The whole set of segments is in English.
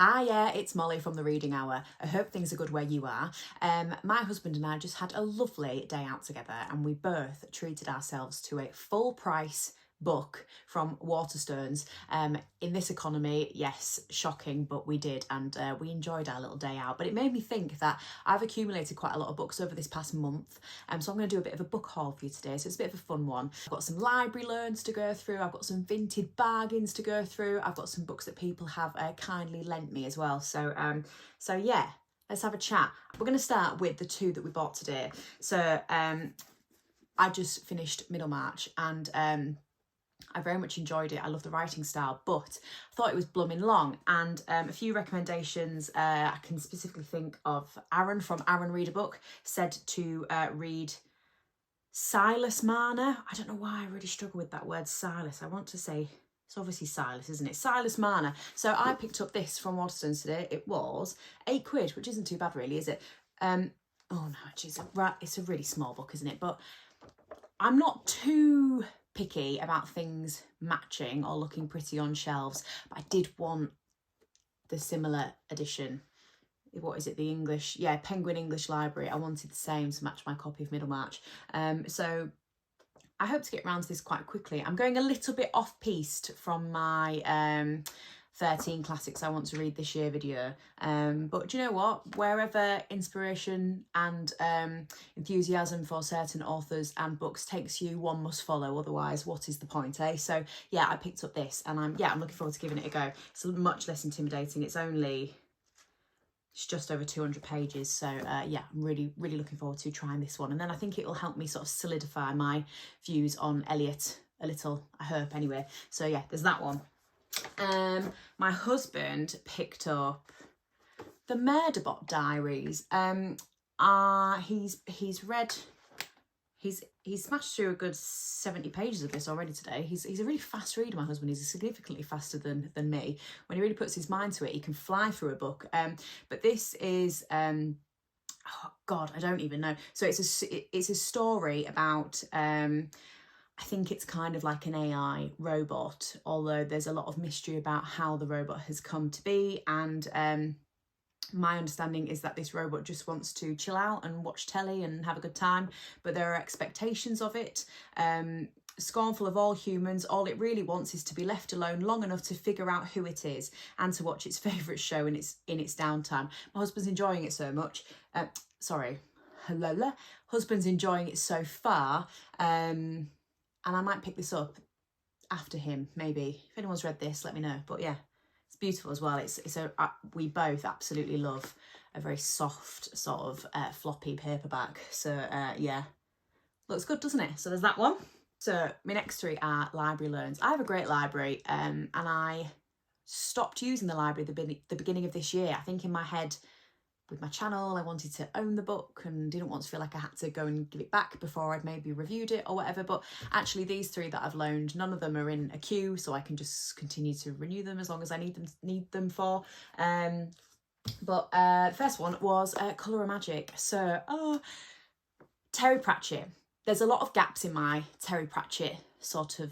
Hiya, it's Molly from the Reading Hour. I hope things are good where you are. My husband and I just had a lovely day out together and we both treated ourselves to a full price book from Waterstones. In this economy, yes, shocking, but we did, and we enjoyed our little day out. But it made me think that I've accumulated quite a lot of books over this past month, so I'm going to do a bit of a book haul for you today. So it's a bit of a fun one. I've got some library learns to go through, I've got some Vinted bargains to go through, I've got some books that people have kindly lent me as well. So yeah, let's have a chat. We're going to start with the two that we bought today. So I just finished Middlemarch, and I very much enjoyed it. I love the writing style, but I thought it was blooming long. And a few recommendations, I can specifically think of Aaron from Aaron Read a Book said to read Silas Marner. I don't know why I really struggle with that word Silas. I want to say, it's obviously Silas, isn't it? Silas Marner. So I picked up this from Waterstones today. It was £8, which isn't too bad really, is it? Oh no, actually it's a really small book, isn't it? But I'm not too picky about things matching or looking pretty on shelves, but I did want the similar edition. What is it, the English? Yeah, Penguin English Library. I wanted the same to match my copy of Middlemarch. So I hope to get around to this quite quickly. I'm going a little bit off-piste from my 13 classics I want to read this year video, but do you know what, wherever inspiration and enthusiasm for certain authors and books takes you, one must follow, otherwise what is the point, eh? So yeah, I picked up this and I'm looking forward to giving it a go. It's much less intimidating. It's just over 200 pages, so yeah, I'm really looking forward to trying this one, and then I think it will help me sort of solidify my views on Eliot a little, I hope, anyway. So yeah, there's that one. My husband picked up the Murderbot Diaries. He's smashed through a good 70 pages of this already today. He's a really fast reader, my husband. He's significantly faster than me. When he really puts his mind to it, he can fly through a book. But this is oh God, I don't even know. So it's a story about I think it's kind of like an AI robot, although there's a lot of mystery about how the robot has come to be. And my understanding is that this robot just wants to chill out and watch telly and have a good time, but there are expectations of it. Scornful of all humans, all it really wants is to be left alone long enough to figure out who it is and to watch its favourite show in its downtime. My husband's enjoying it so much. Husband's enjoying it so far. And I might pick this up after him, maybe. If anyone's read this, let me know. But yeah, it's beautiful as well. We both absolutely love a very soft sort of floppy paperback. So yeah, looks good, doesn't it? So there's that one. So my next three are library loans. I have a great library, and I stopped using the library at the beginning of this year. I think in my head, with my channel, I wanted to own the book and didn't want to feel like I had to go and give it back before I'd maybe reviewed it or whatever. But actually these three that I've loaned, none of them are in a queue, so I can just continue to renew them as long as I need them for. But the first one was Colour of Magic. So Terry Pratchett. There's a lot of gaps in my Terry Pratchett sort of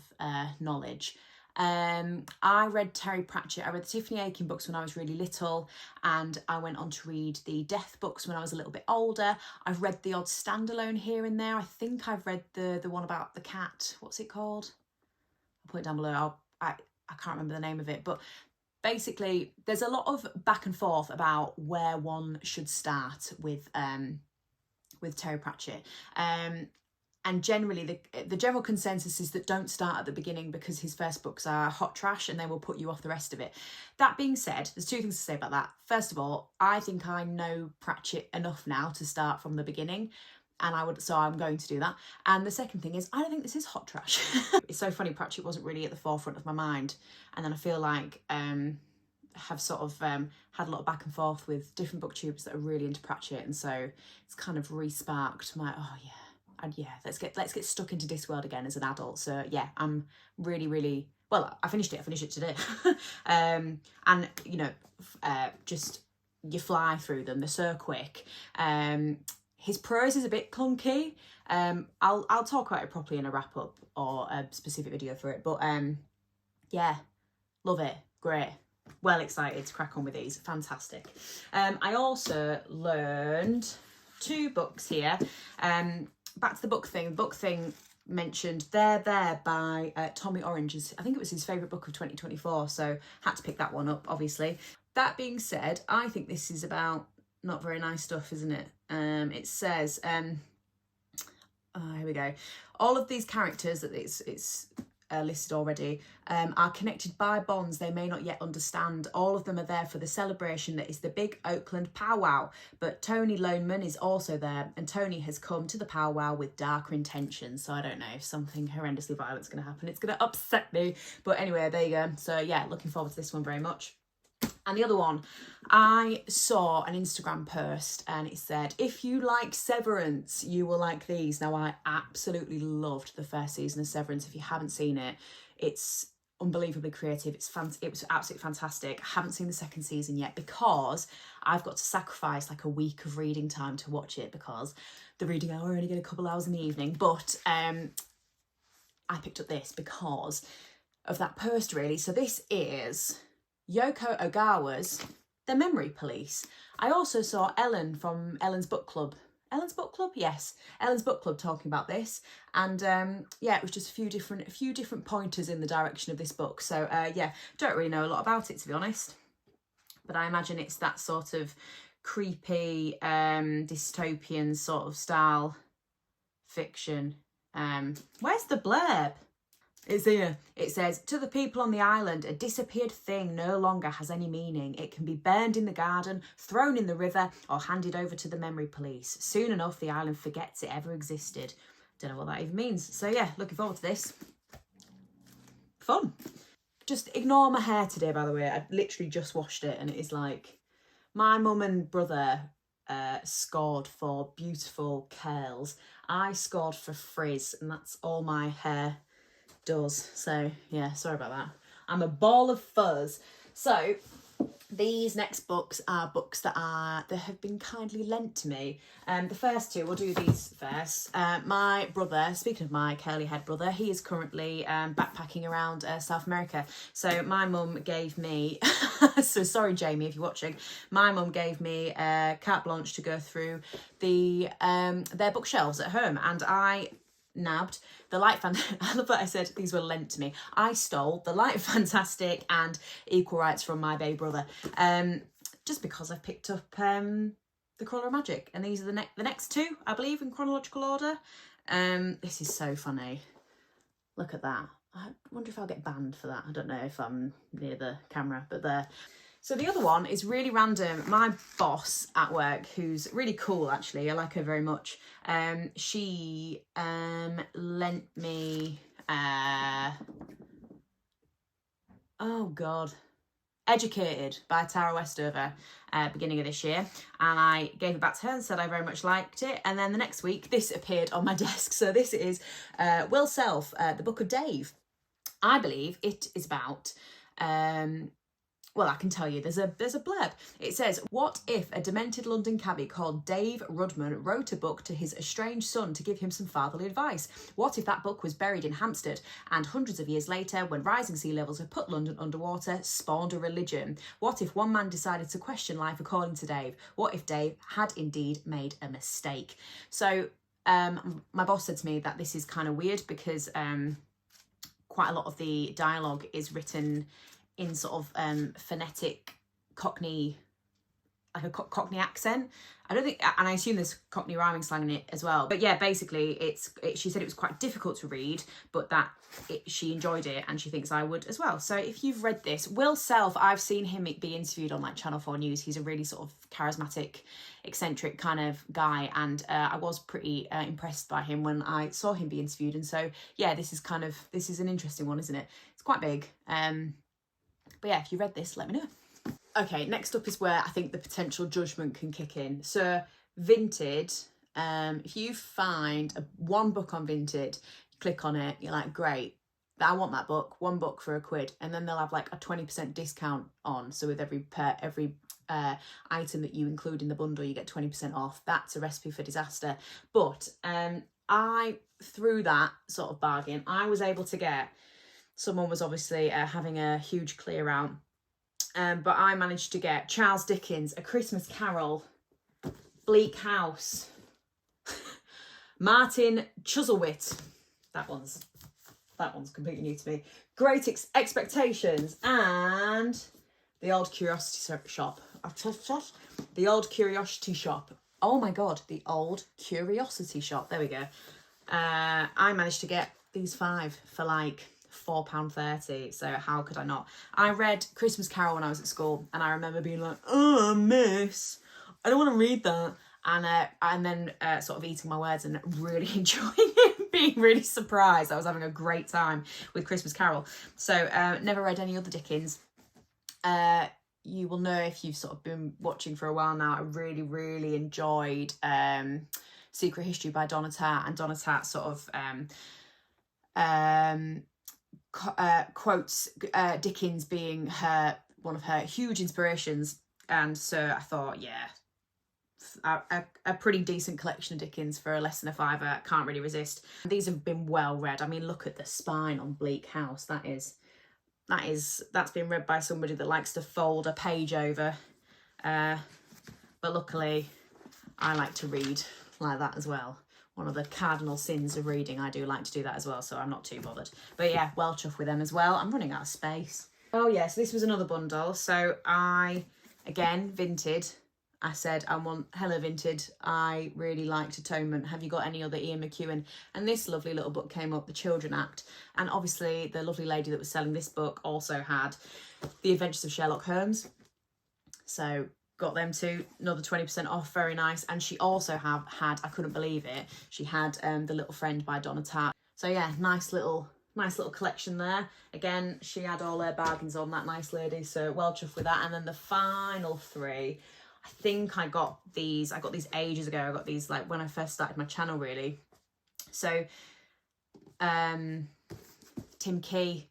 knowledge. I read Terry Pratchett, I read the Tiffany Aching books when I was really little, and I went on to read the Death books when I was a little bit older. I've read the odd standalone here and there. I think I've read the one about the cat. What's it called? I'll put it down below. I can't remember the name of it, but basically there's a lot of back and forth about where one should start with Terry Pratchett. And generally, the general consensus is that don't start at the beginning because his first books are hot trash and they will put you off the rest of it. That being said, there's two things to say about that. First of all, I think I know Pratchett enough now to start from the beginning, and so I'm going to do that. And the second thing is, I don't think this is hot trash. It's so funny, Pratchett wasn't really at the forefront of my mind, and then I feel like have sort of had a lot of back and forth with different booktubers that are really into Pratchett, and so it's kind of re-sparked my and yeah, let's get stuck into Discworld again as an adult. So yeah, I'm really well. I finished it today. And you know, just you fly through them. They're so quick. His prose is a bit clunky. I'll talk about it properly in a wrap up or a specific video for it. But yeah, love it. Great. well excited to crack on with these. Fantastic. I also learned 2 books here. Back to the book thing mentioned There by Tommy Orange. I think it was his favourite book of 2024, so had to pick that one up, obviously. That being said, I think this is about not very nice stuff, isn't it? It says, here we go. All of these characters that it's listed already are connected by bonds they may not yet understand. All of them are there for the celebration that is the big Oakland powwow. But Tony Loneman is also there, and Tony has come to the powwow with darker intentions. So I don't know if something horrendously violent's going to happen. It's going to upset me. But anyway, there you go. So yeah, looking forward to this one very much. And the other one, I saw an Instagram post and it said, if you like Severance, you will like these. Now, I absolutely loved the first season of Severance. If you haven't seen it, it's unbelievably creative. It was absolutely fantastic. I haven't seen the second season yet because I've got to sacrifice like a week of reading time to watch it because the reading hour only get a couple hours in the evening. But I picked up this because of that post, really. So this is Yoko Ogawa's The Memory Police. I also saw Ellen from Ellen's Book Club. Ellen's Book Club? Yes. Ellen's Book Club talking about this. And yeah, it was just a few different pointers in the direction of this book. So yeah, don't really know a lot about it, to be honest. But I imagine it's that sort of creepy, dystopian sort of style fiction. Where's the blurb? It's here. It says, to the people on the island, a disappeared thing no longer has any meaning. It can be burned in the garden, thrown in the river, or handed over to the memory police. Soon enough, the island forgets it ever existed. Don't know what that even means. So yeah, looking forward to this. Fun. Just ignore my hair today, by the way. I literally just washed it and it is like, my mum and brother scored for beautiful curls. I scored for frizz, and that's all my hair does. So yeah, sorry about that. I'm a ball of fuzz. So these next books are books that have been kindly lent to me. The first 2, we'll do these first. My brother, speaking of my curly head brother, he is currently backpacking around South America. So my mum gave me, so sorry Jamie if you're watching, my mum gave me carte blanche to go through their bookshelves at home, and I nabbed the Light I love that I said these were lent to me. I stole the Light Fantastic and Equal Rights from my baby brother, just because I've picked up the Crawler of Magic, and these are the next 2, I believe, in chronological order. This is so funny. Look at that. I wonder if I'll get banned for that. I don't know if I'm near the camera, but there. So the other one is really random. My boss at work, who's really cool actually, I like her very much, she lent me, oh God, Educated by Tara Westover, beginning of this year, and I gave it back to her and said I very much liked it. And then the next week this appeared on my desk. So this is Will Self, the Book of Dave. I believe it is about well, I can tell you, there's a blurb. It says, what if a demented London cabbie called Dave Rudman wrote a book to his estranged son to give him some fatherly advice? What if that book was buried in Hampstead and hundreds of years later, when rising sea levels have put London underwater, spawned a religion? What if one man decided to question life according to Dave? What if Dave had indeed made a mistake? So my boss said to me that this is kind of weird because quite a lot of the dialogue is written in sort of phonetic Cockney, like a Cockney accent. I don't think, and I assume there's Cockney rhyming slang in it as well. But yeah, basically she said it was quite difficult to read, but that she enjoyed it and she thinks I would as well. So if you've read this, Will Self, I've seen him be interviewed on like Channel 4 News. He's a really sort of charismatic, eccentric kind of guy. And I was pretty impressed by him when I saw him be interviewed. And so, yeah, this is an interesting one, isn't it? It's quite big. But yeah, if you read this, let me know. Okay, next up is where I think the potential judgment can kick in. So Vinted, if you find one book on Vinted, you click on it, you're like, great, I want that book, one book for £1. And then they'll have like a 20% discount on. So with every item that you include in the bundle, you get 20% off. That's a recipe for disaster. But through that sort of bargain, I was able to get, someone was obviously having a huge clear out But I managed to get Charles Dickens, A Christmas Carol, Bleak House, Martin Chuzzlewit. That one's completely new to me. Great Expectations, and The Old Curiosity Shop. The Old Curiosity Shop. Oh my God, The Old Curiosity Shop. There we go. I managed to get these 5 for like £4.30, so how could I not? I read Christmas Carol when I was at school, and I remember being like, oh, miss, I don't want to read that. And then sort of eating my words and really enjoying it, being really surprised. I was having a great time with Christmas Carol. So never read any other Dickens. You will know if you've sort of been watching for a while now, I really, really enjoyed Secret History by Donna Tartt, and Donna Tartt sort of quotes Dickens being one of her huge inspirations. And so I thought, yeah, a pretty decent collection of Dickens for less than a £5. Can't really resist. These have been well read. I mean, look at the spine on Bleak House. That's been read by somebody that likes to fold a page over. But luckily, I like to read like that as well. One of the cardinal sins of reading, I do like to do that as well, so I'm not too bothered. But yeah, well chuffed with them as well. I'm running out of space. Oh yeah, so this was another bundle. So again, Vinted. I said, I want Hello Vinted. I really liked Atonement. Have you got any other Ian McEwan? And this lovely little book came up, The Children Act. And obviously the lovely lady that was selling this book also had The Adventures of Sherlock Holmes. So got them too, another 20% off, very nice. And she also had, I couldn't believe it, she had The Little Friend by Donna Tartt. So yeah, nice little collection there. Again, she had all her bargains on, that nice lady, so well chuffed with that. And then the final 3, I think I got these ages ago. I got these like when I first started my channel, really. So Tim Key,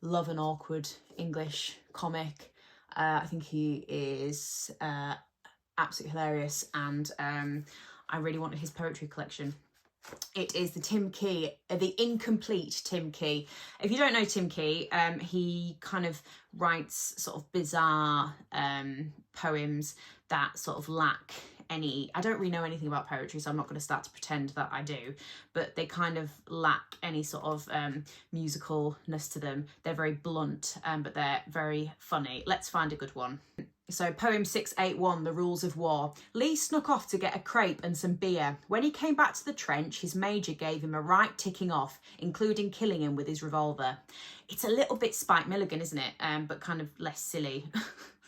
love an awkward English comic. I think he is absolutely hilarious, and I really wanted his poetry collection. It is the Tim Key, the incomplete Tim Key. If you don't know Tim Key, he kind of writes sort of bizarre poems that sort of lack any, I don't really know anything about poetry, so I'm not going to start to pretend that I do, but they kind of lack any sort of musicalness to them. They're very blunt, but they're very funny. Let's find a good one. So poem 681, The Rules of War. Lee snuck off to get a crepe and some beer. When he came back to the trench, his major gave him a right ticking off, including killing him with his revolver. It's a little bit Spike Milligan, isn't it? But kind of less silly.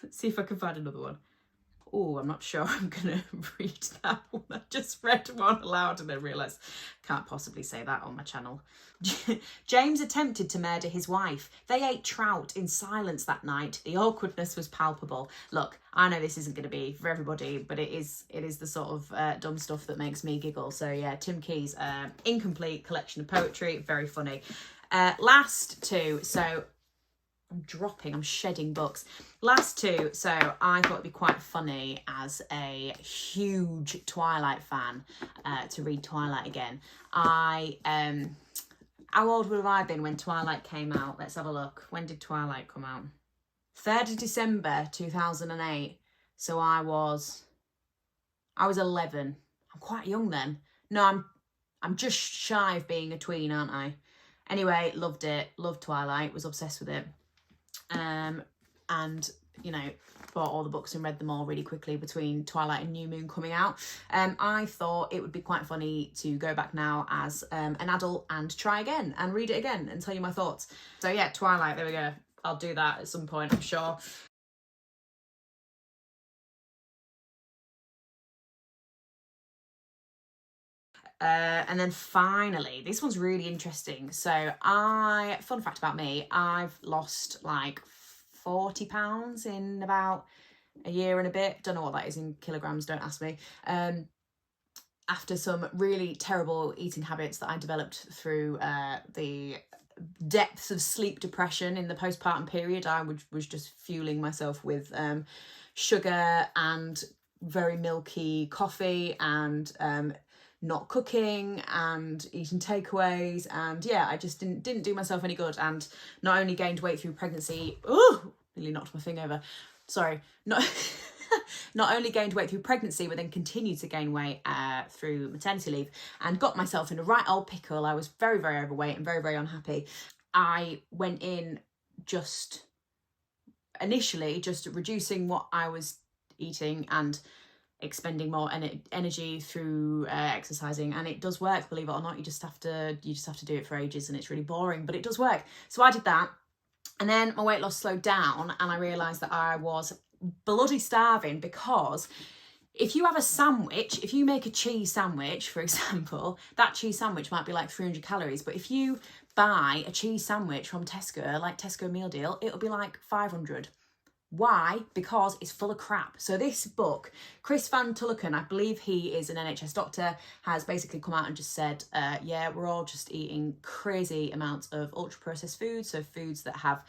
Let's see if I can find another one. Oh, I'm not sure I'm going to read that one. I just read one aloud and then realised can't possibly say that on my channel. James attempted to murder his wife. They ate trout in silence that night. The awkwardness was palpable. Look, I know this isn't going to be for everybody, but it is the sort of dumb stuff that makes me giggle. So yeah, Tim Key's incomplete collection of poetry, very funny. Last 2, so I'm shedding books. Last 2, so I thought it'd be quite funny as a huge Twilight fan to read Twilight again. How old would have I been when Twilight came out? Let's have a look. When did Twilight come out? 3rd of December 2008. So I was 11. I'm quite young then. No, I'm just shy of being a tween, aren't I? Anyway, loved it. Loved Twilight. Was obsessed with it. And you know, bought all the books and read them all really quickly between Twilight and New Moon coming out. I thought it would be quite funny to go back now as an adult and try again and read it again and tell you my thoughts. So yeah, Twilight, there we go. I'll do that at some point, I'm sure. And then finally, this one's really interesting. So fun fact about me, I've lost like 40 pounds in about a year and a bit. Don't know what that is in kilograms, don't ask me. After some really terrible eating habits that I developed through the depths of sleep depression in the postpartum period. I was just fueling myself with sugar and very milky coffee and not cooking and eating takeaways, and yeah, I just didn't do myself any good, and not only gained weight through pregnancy, nearly knocked my thing over. Sorry, not not only gained weight through pregnancy, but then continued to gain weight through maternity leave, and got myself in a right old pickle. I was very, very overweight and very, very unhappy. I went in just initially just reducing what I was eating and expending more energy through exercising, and it does work, believe it or not. You just have to do it for ages, and it's really boring, but it does work. So I did that, and then my weight loss slowed down, and I realized that I was bloody starving, because if you have a sandwich, if you make a cheese sandwich, for example, that cheese sandwich might be like 300 calories, but if you buy a cheese sandwich from Tesco, like Tesco meal deal, it'll be like 500. Why? Because it's full of crap. So this book, Chris Van Tullochen, I believe he is an NHS doctor, has basically come out and just said, yeah, we're all just eating crazy amounts of ultra-processed foods, so foods that have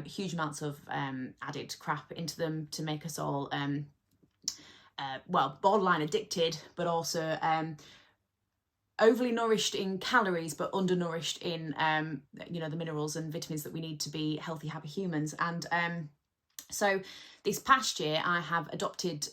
huge amounts of added crap into them to make us all, well, borderline addicted, but also overly nourished in calories, but undernourished in, you know, the minerals and vitamins that we need to be healthy, happy humans. And so this past year, I have adopted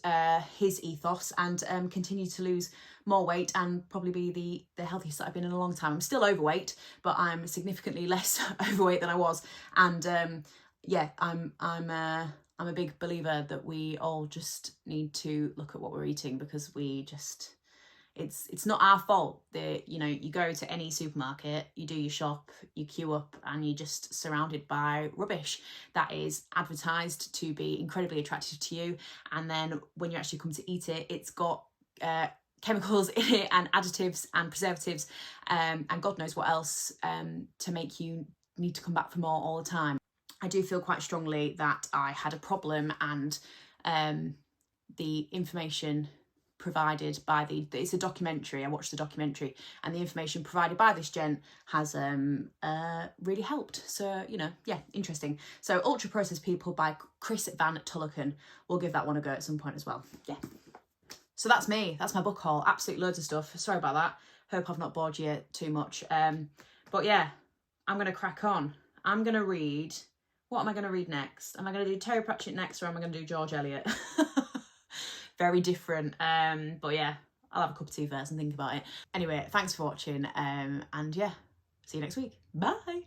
his ethos and continue to lose more weight and probably be the healthiest that I've been in a long time. I'm still overweight, but I'm significantly less overweight than I was. And yeah, I'm a big believer that we all just need to look at what we're eating, because we just, it's not our fault that, you know, you go to any supermarket, you do your shop, you queue up, and you're just surrounded by rubbish that is advertised to be incredibly attractive to you, and then when you actually come to eat it, it's got chemicals in it and additives and preservatives and God knows what else to make you need to come back for more all the time. I do feel quite strongly that I had a problem, and the information provided by it's a documentary, I watched the documentary, and the information provided by this gent has really helped. So, you know, yeah, interesting. So Ultra Processed People by Chris Van Tullochen. We'll give that one a go at some point as well. Yeah. So that's me. That's my book haul. Absolute loads of stuff. Sorry about that. Hope I've not bored you too much. But yeah, I'm going to crack on. I'm going to read... What am I going to read next? Am I going to do Terry Pratchett next, or am I going to do George Eliot? Very different. But yeah, I'll have a cup of tea first and think about it. Anyway, thanks for watching. And yeah, see you next week. Bye.